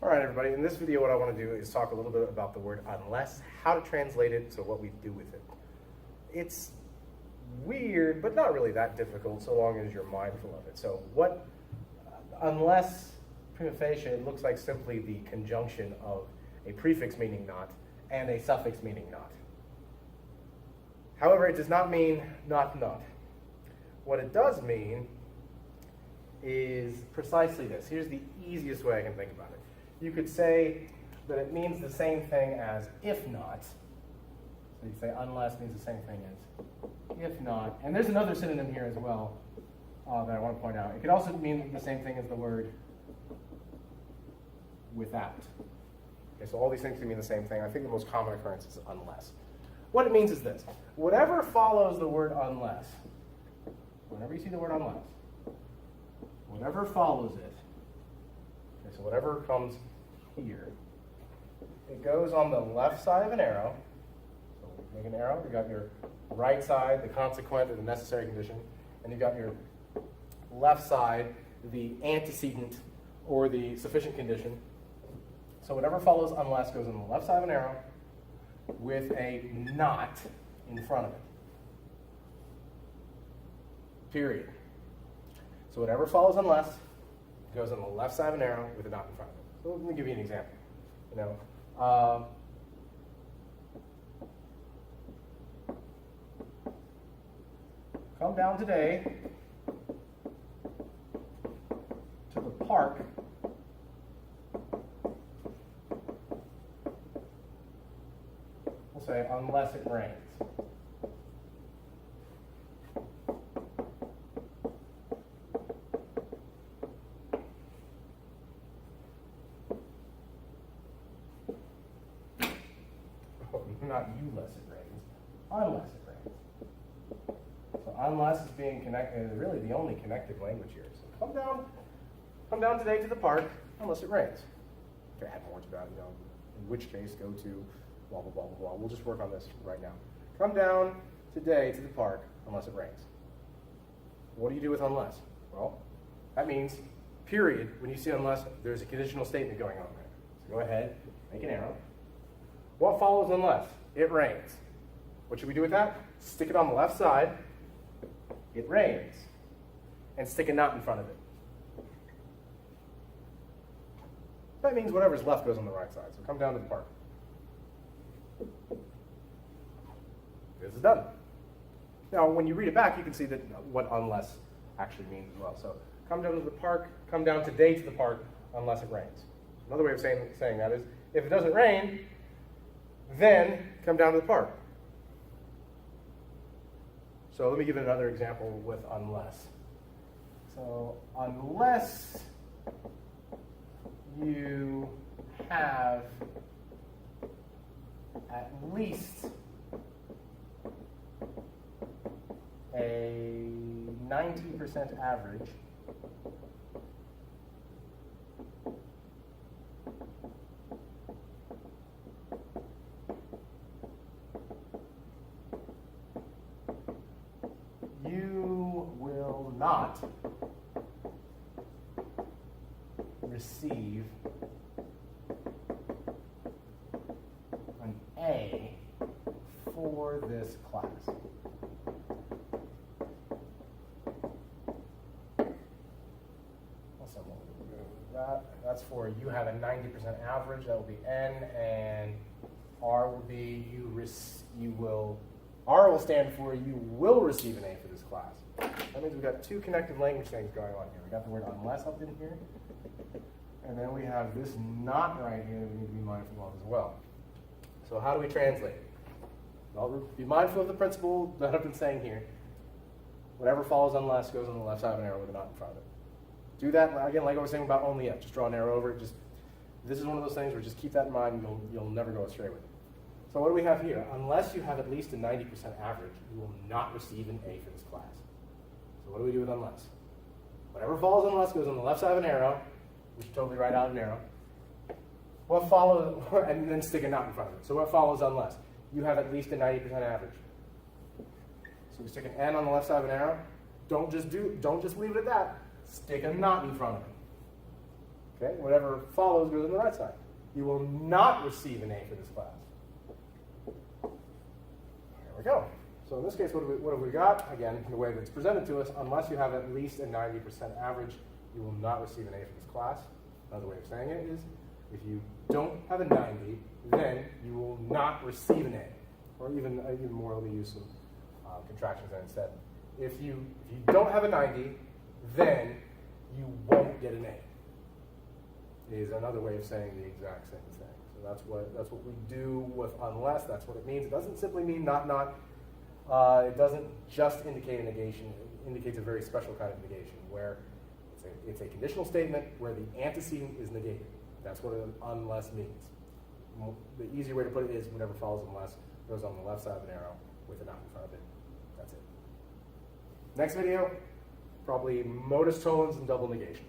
All right, everybody, in this video what I want to do is talk a little bit about the word unless, how to translate it, so what we do with it. It's weird, but not really that difficult so long as you're mindful of it. So what, unless prima facie, it looks like simply the conjunction of a prefix meaning not and a suffix meaning not. However, it does not mean not. What it does mean is precisely this. Here's the easiest way I can think about it. You could say that it means the same thing as if not. So you say unless means the same thing as if not. And there's another synonym here as well that I want to point out. It could also mean the same thing as the word without. Okay, so all these things can mean the same thing. I think the most common occurrence is unless. What it means is this. Whatever follows the word unless, whenever you see the word unless, whatever follows it, okay, so whatever comes here, it goes on the left side of an arrow. So make an arrow. You got your right side, the consequent or the necessary condition, and you got your left side, the antecedent or the sufficient condition. So whatever follows unless goes on the left side of an arrow with a not in front of it. Period. So whatever follows unless goes on the left side of an arrow with a not in front of it. So let me give you an example. Come down today to the park we'll say unless it rains. Not unless it rains, unless it rains. So unless is being connected, is really the only connected language here. So come down today to the park unless it rains. To add more to that, in which case go to blah, blah, blah, blah, blah. We'll just work on this right now. Come down today to the park unless it rains. What do you do with unless? Well, that means, period, when you see unless, there's a conditional statement going on there. So go ahead, make an arrow. What follows unless? It rains. What should we do with that? Stick it on the left side. It rains. And stick a not in front of it. That means whatever's left goes on the right side. So come down to the park. This is done. Now, when you read it back, you can see that what unless actually means as well. So come down to the park, come down today to the park unless it rains. Another way of saying that is, if it doesn't rain, then come down to the park. So let me give another example with unless. So unless you have at least a 90% average not receive an A for this class. That's for you have a 90% average, that will be N, and R will be R will stand for you will receive an A for this class. That means we've got two connected language things going on here. We got the word unless up in here, and then we have this not right here that we need to be mindful of as well. So how do we translate it? Well, be mindful of the principle that I've been saying here. Whatever follows unless goes on the left side of an arrow with a not in front of it. Do that, again, like I was saying about only if. Just draw an arrow over it. This is one of those things where just keep that in mind and you'll never go astray with it. So what do we have here? Unless you have at least a 90% average, you will not receive an A for this class. So what do we do with unless? Whatever follows unless goes on the left side of an arrow. We should totally write out an arrow. What follows, and then stick a not in front of it. So what follows unless? You have at least a 90% average. So we stick an N on the left side of an arrow. Don't just leave it at that. Stick a not in front of it. Okay, whatever follows goes on the right side. You will not receive an A for this class. There we go. So in this case, what have we got? Again, the way that it's presented to us, unless you have at least a 90% average, you will not receive an A for this class. Another way of saying it is, if you don't have a 90, then you will not receive an A. Or even more, let me use some contractions there instead. If you don't have a 90, then you won't get an A. Is another way of saying the exact same thing. So that's what we do with unless. That's what it means. It doesn't simply mean not. It doesn't just indicate a negation. It indicates a very special kind of negation where it's a conditional statement where the antecedent is negated. That's what an unless means. The easier way to put it is whatever follows unless goes on the left side of an arrow with a not in front of it. That's it. Next video, probably modus tollens and double negation.